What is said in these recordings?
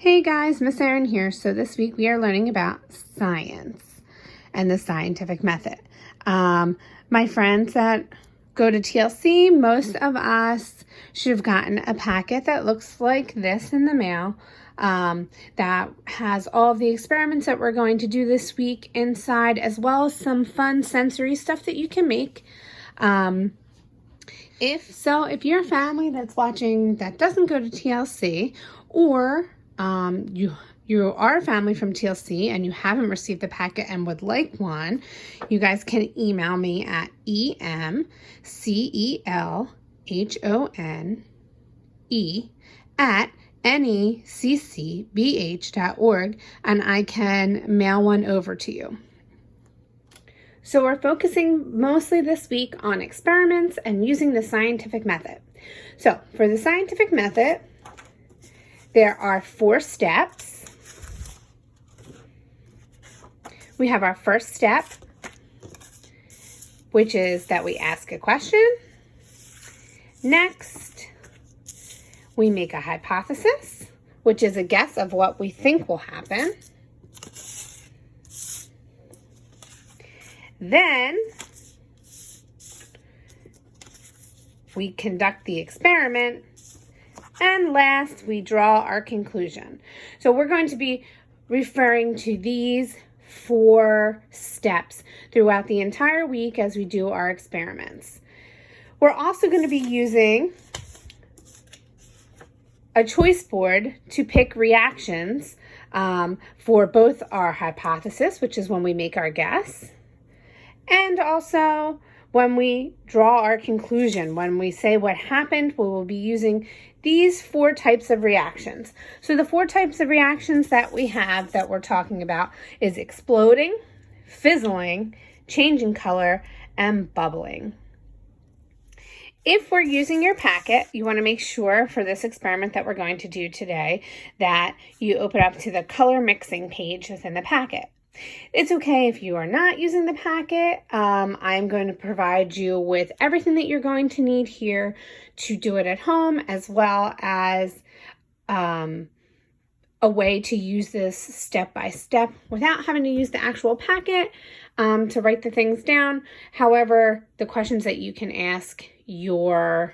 Hey guys, Miss Erin here. So this week we are learning about science and the scientific method. My friends that go to TLC, most of us should have gotten a packet that looks like this in the mail that has all of the experiments that we're going to do this week inside, as well as some fun sensory stuff that you can make. If you're a family that's watching that doesn't go to TLC, or you are a family from TLC and you haven't received the packet and would like one, you guys can email me at emcelhone@neccbh.org and I can mail one over to you. So we're focusing mostly this week on experiments and using the scientific method. So for the scientific method, there are 4 steps. We have our first step, which is that we ask a question. Next, we make a hypothesis, which is a guess of what we think will happen. Then we conduct the experiment, and last we draw our conclusion. So we're going to be referring to these 4 steps throughout the entire week as we do our experiments. We're also going to be using a choice board to pick reactions for both our hypothesis, which is when we make our guess, and also when we draw our conclusion. When we say what happened, we will be using these 4 types of reactions. So the 4 types of reactions that we have that we're talking about is exploding, fizzling, changing color, and bubbling. If we're using your packet, you want to make sure for this experiment that we're going to do today that you open up to the color mixing page within the packet. It's okay if you are not using the packet. I'm going to provide you with everything that you're going to need here to do it at home, as well as a way to use this step by step without having to use the actual packet to write the things down. However, the questions that you can ask your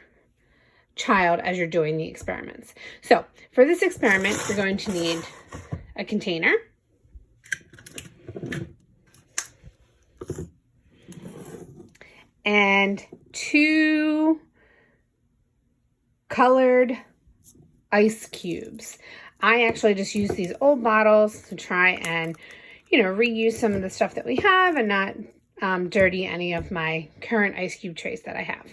child as you're doing the experiments. So for this experiment, you're going to need a container, and 2 colored ice cubes. I actually just use these old bottles to try and, reuse some of the stuff that we have and not dirty any of my current ice cube trays that I have.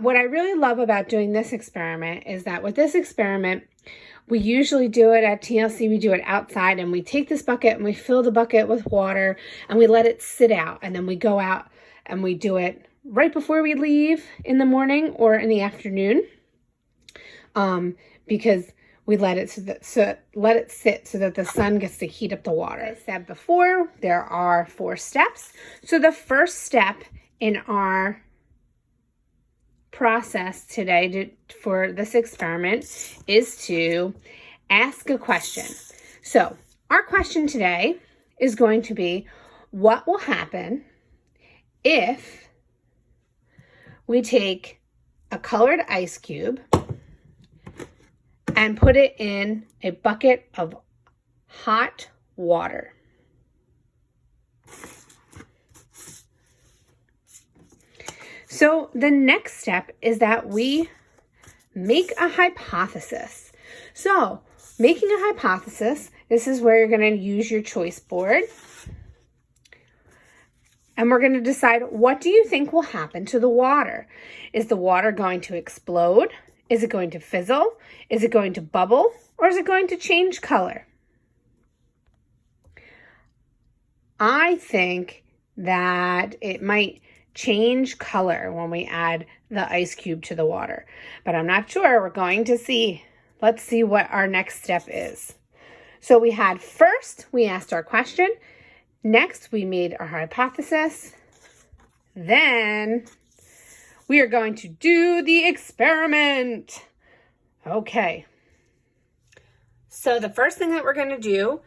What I really love about doing this experiment is that with this experiment, we usually do it at TLC, we do it outside, and we take this bucket and we fill the bucket with water and we let it sit out, and then we go out and we do it right before we leave in the morning or in the afternoon, because we let it sit so that the sun gets to heat up the water. As I said before, there are 4 steps. So the first step in our process today for this experiment is to ask a question. So our question today is going to be, what will happen if we take a colored ice cube and put it in a bucket of hot water? So the next step is that we make a hypothesis. So making a hypothesis, this is where you're going to use your choice board. And we're going to decide, what do you think will happen to the water? Is the water going to explode? Is it going to fizzle? Is it going to bubble? Or is it going to change color? I think that it might change color when we add the ice cube to the water, but I'm not sure. We're going to see. Let's see what our next step is. So we asked our question. Next, we made our hypothesis. Then we are going to do the experiment. Okay, So the first thing that we're going to do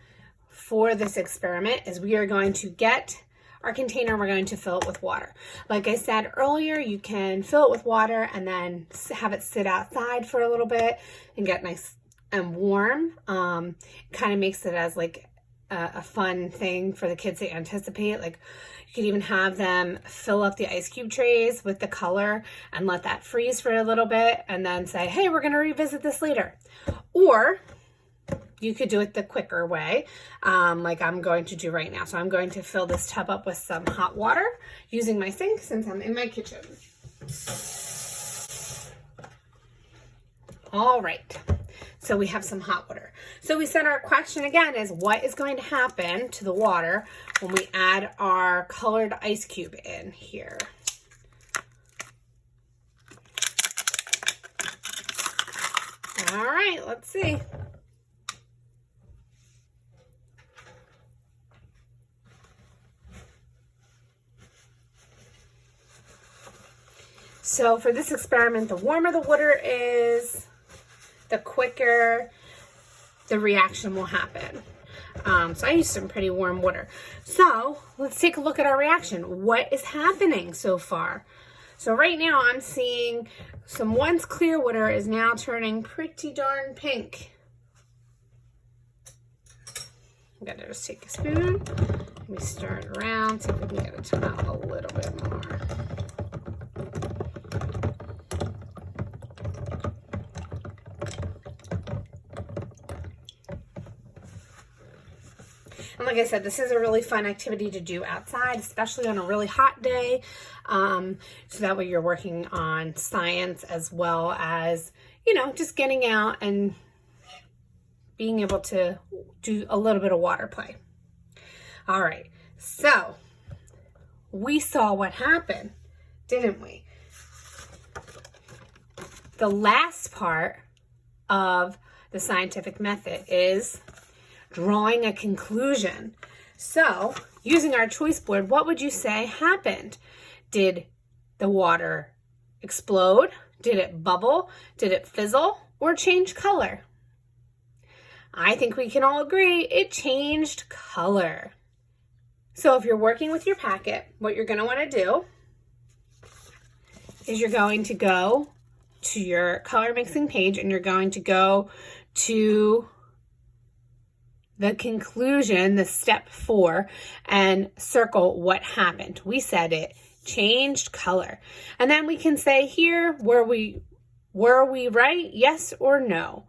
for this experiment is we are going to get our container, we're going to fill it with water. Like I said earlier, you can fill it with water and then have it sit outside for a little bit and get nice and warm. Kind of makes it as like a fun thing for the kids to anticipate. Like you could even have them fill up the ice cube trays with the color and let that freeze for a little bit and then say, hey, we're going to revisit this later. Or you could do it the quicker way, like I'm going to do right now. So I'm going to fill this tub up with some hot water using my sink since I'm in my kitchen. All right, so we have some hot water. So we said our question again is, what is going to happen to the water when we add our colored ice cube in here? All right, let's see. So for this experiment, the warmer the water is, the quicker the reaction will happen. So I used some pretty warm water. So let's take a look at our reaction. What is happening so far? So right now I'm seeing some once clear water is now turning pretty darn pink. I'm gonna just take a spoon. Let me stir it around, see if we can get it to melt a little bit more. And like I said, this is a really fun activity to do outside, especially on a really hot day. So that way you're working on science as well as, you know, just getting out and being able to do a little bit of water play. All right, so we saw what happened, didn't we? The last part of the scientific method is drawing a conclusion. So using our choice board, what would you say happened? Did the water explode? Did it bubble? Did it fizzle or change color? I think we can all agree it changed color. So if you're working with your packet, what you're going to want to do is you're going to go to your color mixing page and you're going to go to the conclusion, the step 4, and circle what happened. We said it changed color. And then we can say here, were we right? Yes or no?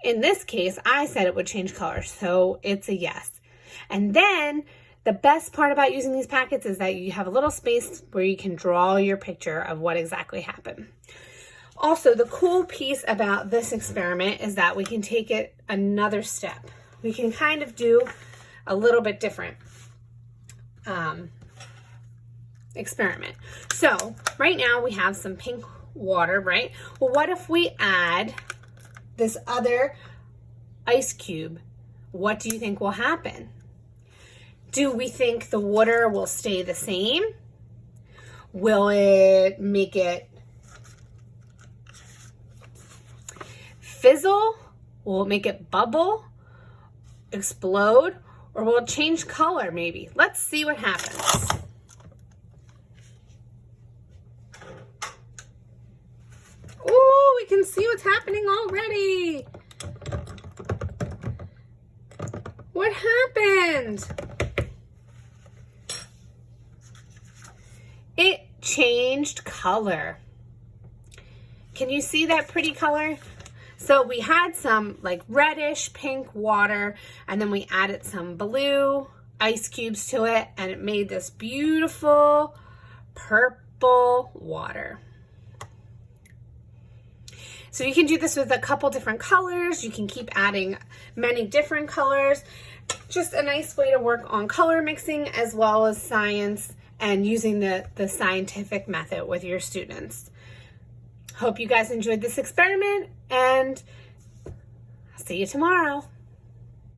In this case, I said it would change color, so it's a yes. And then the best part about using these packets is that you have a little space where you can draw your picture of what exactly happened. Also, the cool piece about this experiment is that we can take it another step. We can kind of do a little bit different experiment. So right now we have some pink water, right? Well, what if we add this other ice cube? What do you think will happen? Do we think the water will stay the same? Will it make it fizzle? Will it make it bubble, explode, or will it change color maybe? Let's see what happens. Oh, we can see what's happening already. What happened? It changed color. Can you see that pretty color? So we had some like reddish pink water, and then we added some blue ice cubes to it, and it made this beautiful purple water. So you can do this with a couple different colors. You can keep adding many different colors. Just a nice way to work on color mixing as well as science and using the scientific method with your students. Hope you guys enjoyed this experiment, and I'll see you tomorrow.